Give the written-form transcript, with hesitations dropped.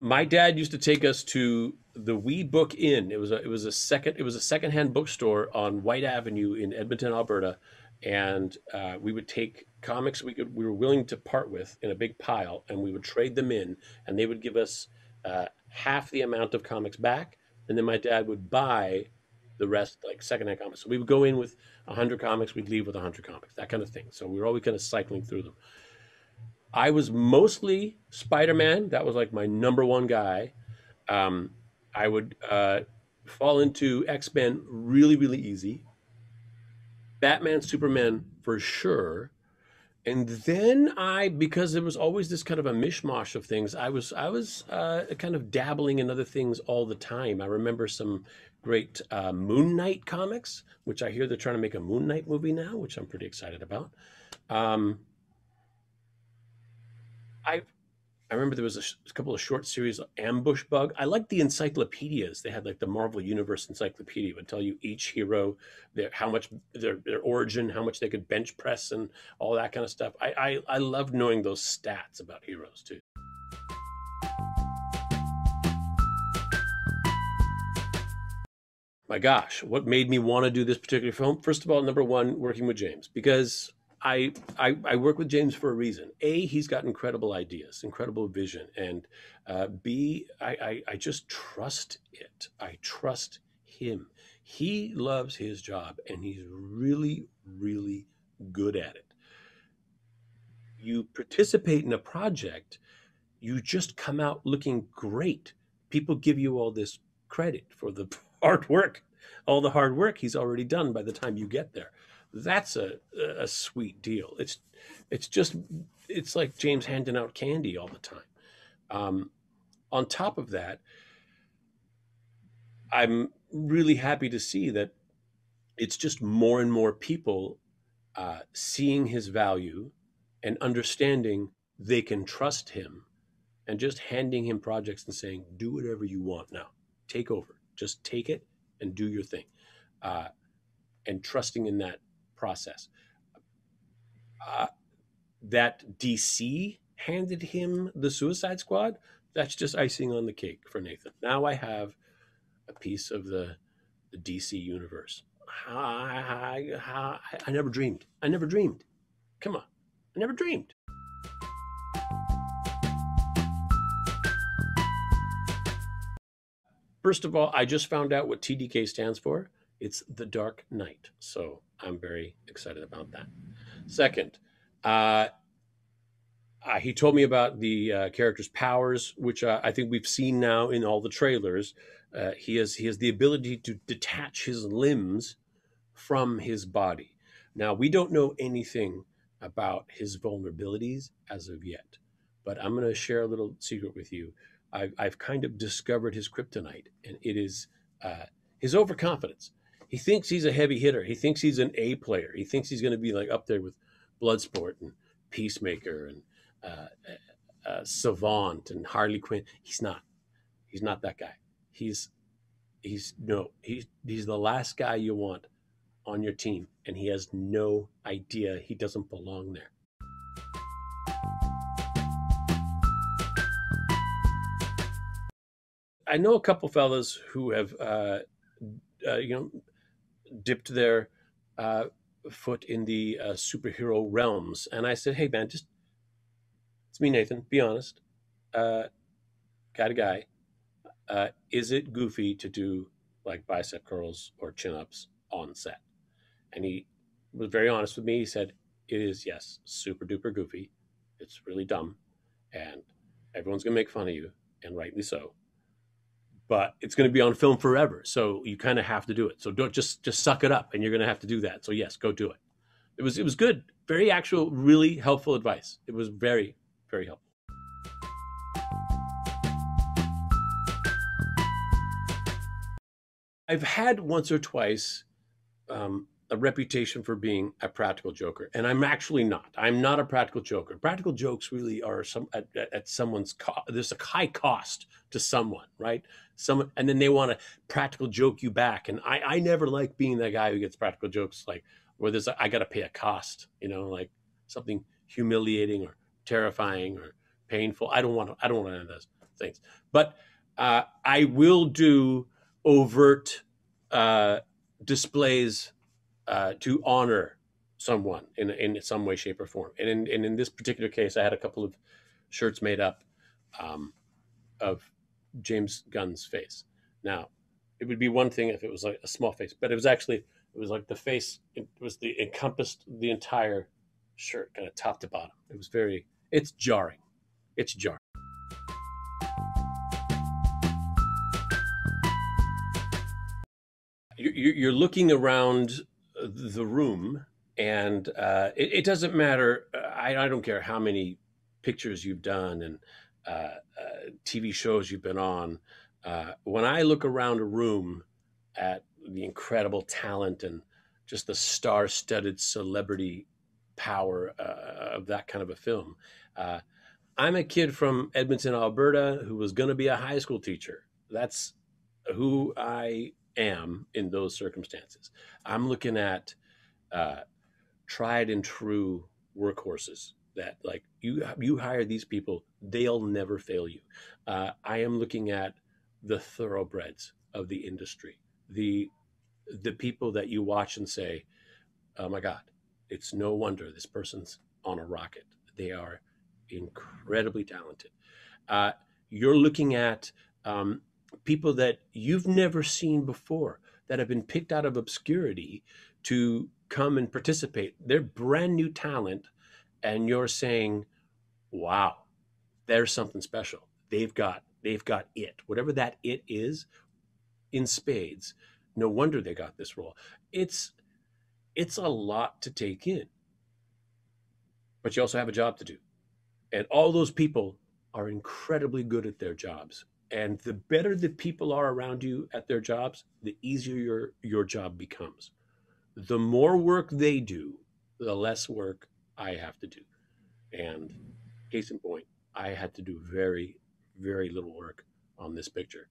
My dad used to take us to the We Book Inn. It was a secondhand bookstore on White Avenue in Edmonton, Alberta, and we would take comics we were willing to part with in a big pile, and we would trade them in, and they would give us half the amount of comics back, and then my dad would buy the rest like secondhand comics. So we would go in with 100 comics, we'd leave with 100 comics, that kind of thing. So we were always kind of cycling through them. I was mostly Spider-Man. That was like my number one guy. Um, I would fall into X-Men really, really easy. Batman, Superman for sure. And then because there was always this kind of a mishmash of things, I was kind of dabbling in other things all the time. I remember some great Moon Knight comics, which I hear they're trying to make a Moon Knight movie now, which I'm pretty excited about. Um, I I remember there was a couple of short series, Ambush Bug. I liked the encyclopedias. They had like the Marvel Universe Encyclopedia. It would tell you each hero, how much their origin, how much they could bench press, and all that kind of stuff. I loved knowing those stats about heroes too. My gosh, what made me want to do this particular film? First of all, number one, working with James, because I work with James for a reason. A, he's got incredible ideas, incredible vision, and B, I just trust it. I trust him. He loves his job, and he's really, really good at it. You participate in a project, you just come out looking great. People give you all this credit for the hard work, all the hard work he's already done by the time you get there. That's a sweet deal. It's just it's like James handing out candy all the time. Um, on top of that, I'm really happy to see that it's just more and more people seeing his value and understanding they can trust him and just handing him projects and saying, do whatever you want now. Take over. Just take it and do your thing. Uh, and trusting in that process. Uh, that DC handed him the Suicide Squad, that's just icing on the cake for Nathan. Now I have a piece of the DC universe. I never dreamed. I never dreamed. Come on. I never dreamed. First of all, I just found out what TDK stands for. It's the Dark Knight. So I'm very excited about that. Second, uh, he told me about the character's powers, which I think we've seen now in all the trailers. He has the ability to detach his limbs from his body. Now we don't know anything about his vulnerabilities as of yet, but I'm going to share a little secret with you. I've kind of discovered his kryptonite, and it is his overconfidence. He thinks he's a heavy hitter. He thinks he's an A player. He thinks he's going to be like up there with Bloodsport and Peacemaker and uh, Savant and Harley Quinn. He's not. He's not that guy. He's he's no. He's the last guy you want on your team, and he has no idea he doesn't belong there. I know a couple fellas who have you know dipped their uh, foot in the superhero realms, and I said, "Hey man, just it's me, Nathan. Be honest. Uh, got a guy. Is it goofy to do like bicep curls or chin ups on set?" And he was very honest with me. He said, "It is, yes, super duper goofy. It's really dumb, and everyone's gonna make fun of you, and rightly so. But it's going to be on film forever, so you kind of have to do it. So don't just suck it up, and you're going to have to do that. So yes, go do it." It was good, very actual, really helpful advice. It was very very helpful. I've had once or twice a reputation for being a practical joker, and I'm actually not. I'm not a practical joker. Practical jokes really are at someone's there's a high cost to someone, right? Someone, and then they want to practical joke you back, and I never like being that guy who gets practical jokes like where I got to pay a cost, like something humiliating or terrifying or painful. I don't want to. I don't want any of those things. But I will do overt uh, displays to honor someone in some way, shape, or form. And in this particular case, I had a couple of shirts made up um, of James Gunn's face. Now, it would be one thing if it was like a small face, but it was like the face. It was the encompassed the entire shirt, kind of top to bottom. It was very. It's jarring. It's jarring. You're looking around the room, and it doesn't matter. I don't care how many pictures you've done and TV shows you've been on. When I look around a room at the incredible talent and just the star-studded celebrity power of that kind of a film, uh, I'm a kid from Edmonton, Alberta, who was going to be a high school teacher. That's who I am in those circumstances. I'm looking at uh, tried and true workhorses that like you hire these people, they'll never fail you. I am looking at the thoroughbreds of the industry, the the people that you watch and say, oh my God, it's no wonder this person's on a rocket. They are incredibly talented. Uh, you're looking at people that you've never seen before that have been picked out of obscurity to come and participate. They're brand new talent, and you're saying, "Wow, there's something special. They've got it. Whatever that it is in spades. No wonder they got this role. It's it's a lot to take in, but you also have a job to do. And all those people are incredibly good at their jobs. And the better the people are around you at their jobs, the easier your job becomes. The more work they do, the less work I have to do. And case in point, I had to do very, very little work on this picture.